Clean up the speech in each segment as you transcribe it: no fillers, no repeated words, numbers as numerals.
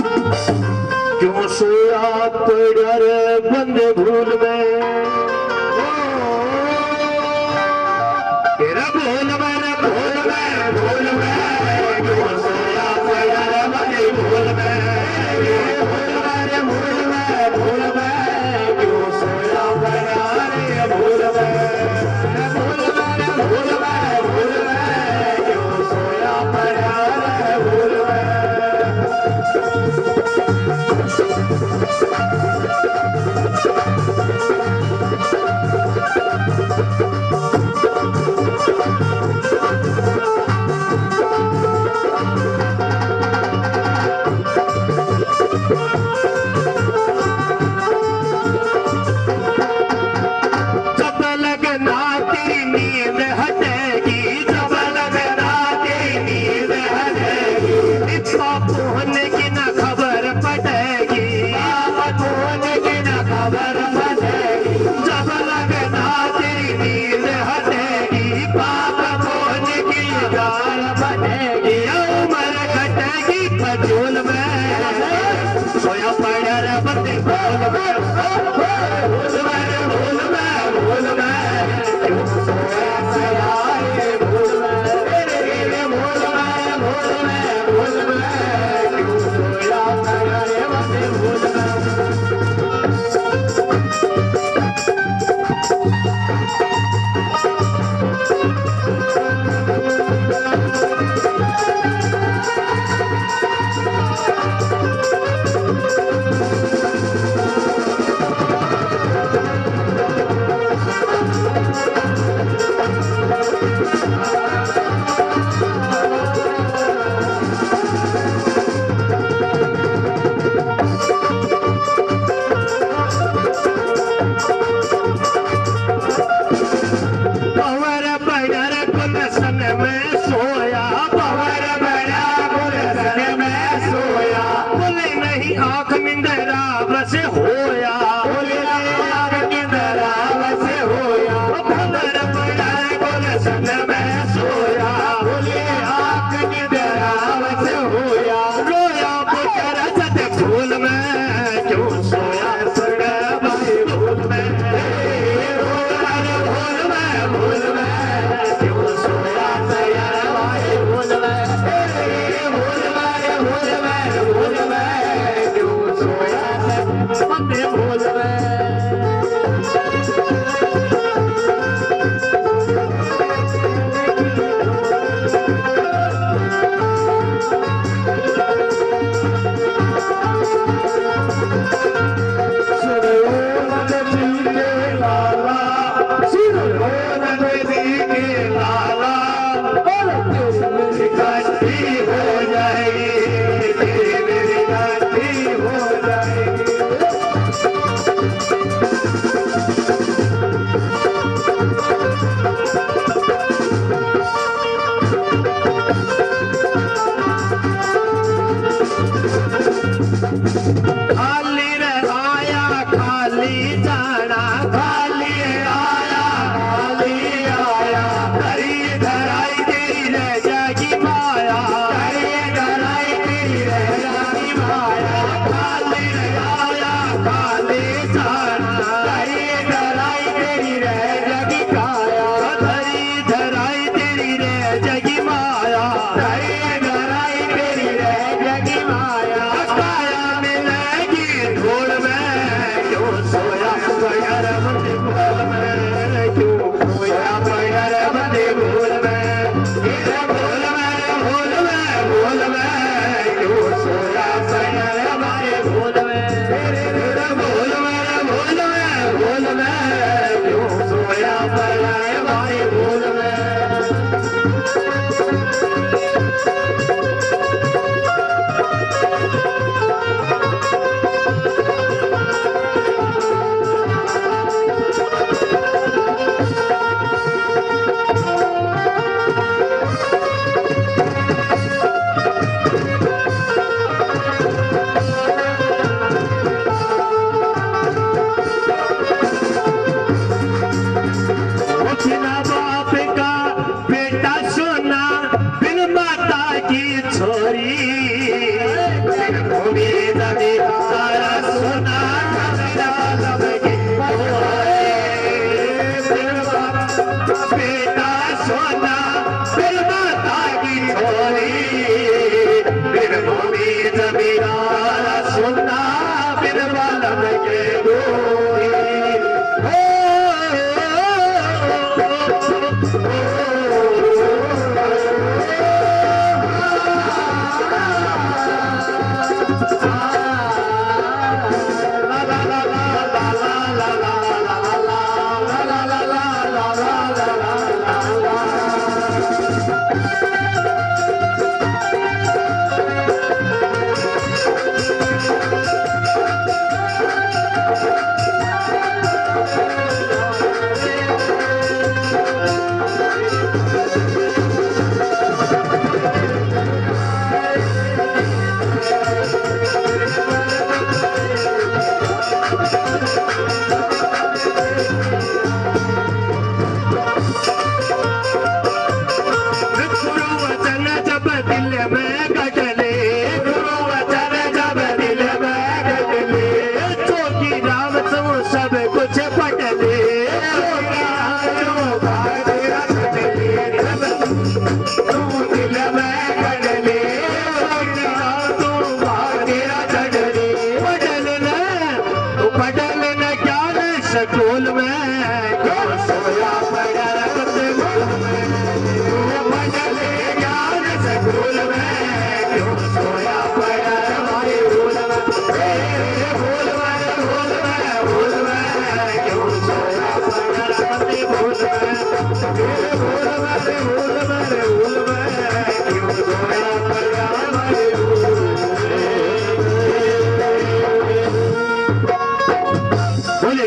क्यों सोया पड़ा रे बंदे भूल में, तेरा भूल में रे भूल में भूल में, क्यों सोया पड़ा रे बंदे भूल में, भूल में रे भूल में भूल में, क्यों सोया पड़ा रे भूल में, भूल में रे भूल में भूल में, क्यों सोया पड़ा रे भूल में। सोया पड़ा रे बंदे भूल में, भूल में भूल में भूल में, क्यों सोया पड़ा रे भूल में, भूल में भूल में भूल में, क्यों सोया पड़ा रे बंदे भूल में। आँख निंदरा बस होया, आँख निंदरा बस होया, भंवर पड़ा गुलशन में सोया, आँख निंदरा बस होया, रोया पुत्र सत फूल में, क्यों सोया पड़ा भाई भूल में, रोया रे भूल में भूल में, क्यों सोया पड़ा भाई भूल में, भूल में भूल में भूल में, बंदे भूल में। खाली रे आया खाली जाना, खाली आया खाली आया, धरी धराई तेरी रे जागी माया, धरी धराई तेरी रे जागी माया, खाली रे आया खाली जाना, धरी धराई तेरी रे जागी काया, धरी धराई तेरी रे जागी माया, धरी धराई तेरी रे जागी माया, धूल में क्यों सोया पड़ा रे बंदे जमींदार सोना ढल के बेटा सोना फिर माता की छोरी फिर भूमि जमींदार सोना फिर बालम के गोरी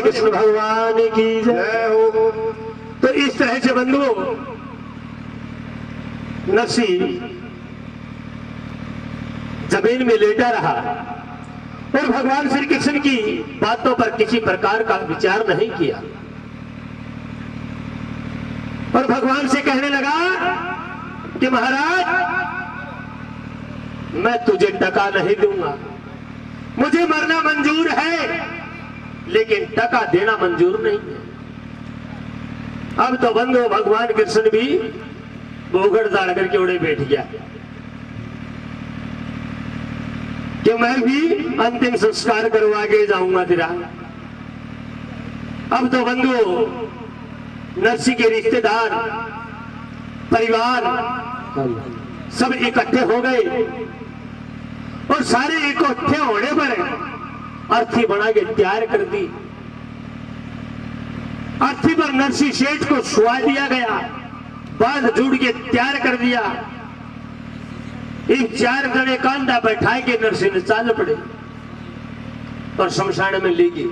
कृष्ण भगवान की जय हो। तो इस तरह से बंधुओं नरसी जमीन में लेटा रहा और भगवान श्री कृष्ण की बातों पर किसी प्रकार का विचार नहीं किया और भगवान से कहने लगा कि महाराज मैं तुझे टका नहीं दूंगा, मुझे मरना मंजूर है लेकिन टका देना मंजूर नहीं है। अब तो बंधु भगवान कृष्ण भी बोगड़ दाड़ करके उड़े बैठ गया कि मैं भी अंतिम संस्कार करवा के जाऊंगा तेरा। अब तो बंधु नरसी के रिश्तेदार परिवार सब इकट्ठे हो गए और सारे इकट्ठे होने पर अर्थी बना के तैयार कर दी। अर्थी पर नरसी शेठ को सुवा दिया गया, बांध जुड़ के तैयार कर दिया। इन 4 जने कांधा बैठाए के नरसी ने चाल पड़े और शमशान में ले गए।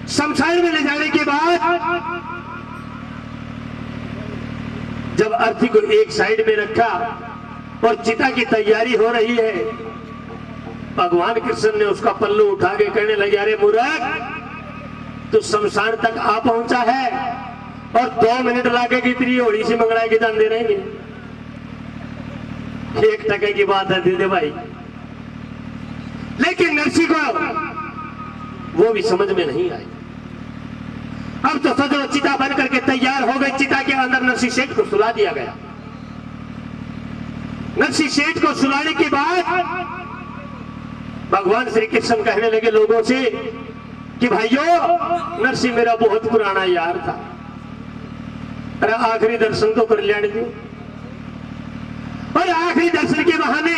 शमशान में ले जाने के बाद जब अर्थी को एक साइड में रखा और चिता की तैयारी हो रही है, भगवान कृष्ण ने उसका पल्लू उठा के कहने लगे अरे मूर्ख तू शमशान तक आ पहुंचा है और 2 मिनट लागे की तेरी होड़ी से मंगड़ा के जान दे रहेंगे। 1 टके की बात है दे भाई। लेकिन नरसी को वो भी समझ में नहीं आई। अब तो सजो चिता बन करके तैयार हो गई। चिता के अंदर नरसी शेठ को सुला दिया गया। नरसी शेठ को सुलाने के बाद भगवान श्री कृष्ण कहने लगे लोगों से कि भाइयों नरसी मेरा बहुत पुराना यार था, अरे आखिरी दर्शन तो कर लेने दो। और आखिरी दर्शन के बहाने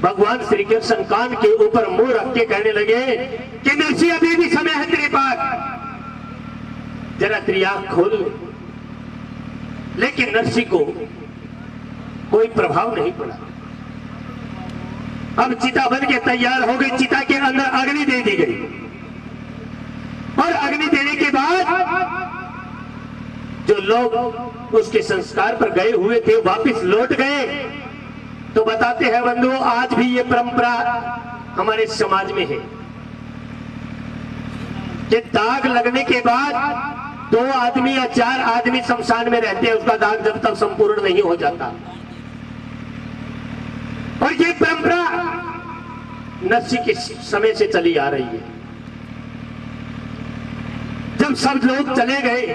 भगवान श्री कृष्ण कान के ऊपर मुंह रख के कहने लगे कि नरसी अभी भी समय है तेरे पास, जरा तेरी आंख खोल ले। लेकिन नरसी को कोई प्रभाव नहीं पड़ा। अब चिता बन के तैयार हो गई। चिता के अंदर अग्नि दे दी गई और अग्नि देने के बाद जो लोग उसके संस्कार पर गए हुए थे वापस लौट गए। तो बताते हैं बंधुओं आज भी ये परंपरा हमारे समाज में है कि दाग लगने के बाद 2 आदमी या 4 आदमी शमशान में रहते हैं, उसका दाग जब तक संपूर्ण नहीं हो जाता। और ये परंपरा नरसी के समय से चली आ रही है। जब सब लोग चले गए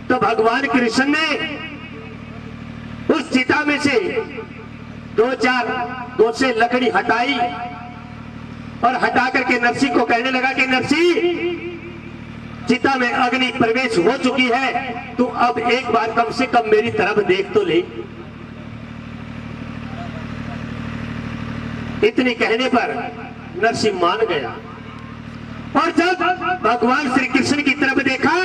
तो भगवान कृष्ण ने उस चिता में से दो से लकड़ी हटाई और हटा करके नरसी को कहने लगा कि नरसी, चिता में अग्नि प्रवेश हो चुकी है, तू अब एक बार कम से कम मेरी तरफ देख तो ले। इतने कहने पर नरसी मान गया और जब भगवान श्री कृष्ण की तरफ देखा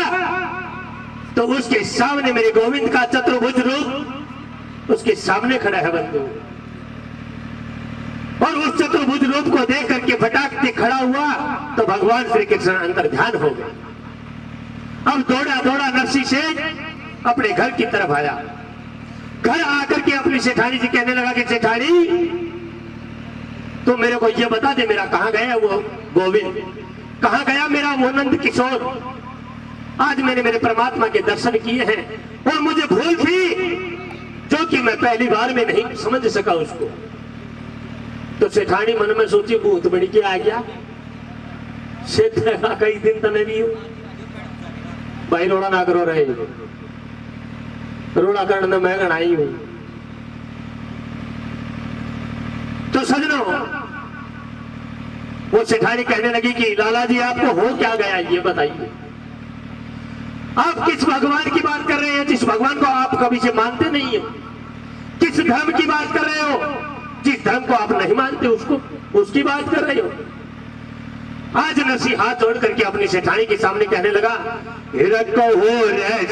तो उसके सामने मेरे गोविंद का चतुर्भुज रूप उसके सामने खड़ा है बंधु। और उस चतुर्भुज रूप को देख करके फटाकते खड़ा हुआ तो भगवान श्री कृष्ण अंतर ध्यान हो गए। अब दौड़ा दौड़ा नरसी से अपने घर की तरफ आया। घर आकर के अपनी सेठानी जी कहने लगा कि सेठानी, तो मेरे को ये बता दे, मेरा कहाँ गया वो गोविंद, कहाँ गया मेरा वो नंद किशोर। आज मैंने मेरे परमात्मा के दर्शन किए हैं और मुझे भूल थी जो कि मैं पहली बार में नहीं समझ सका उसको। तो सेठानी मन में सोची, भूत बड़ी के आ गया, कई दिन तने भी भाई रोड़ा ना करो रहे, रोड़ा करने मैं गणाई हूं। तो सजनों, वो सेठानी कहने लगी कि लाला जी आपको हो क्या गया ये बताइए। आप किस भगवान की बात कर रहे हैं जिस भगवान को आप कभी से मानते नहीं हो? किस धर्म की बात कर रहे हो जिस धर्म को आप नहीं मानते उसकी बात कर रहे हो? आज नरसी हाथ जोड़ करके अपनी सेठानी के सामने कहने लगा, हिरक को हो रे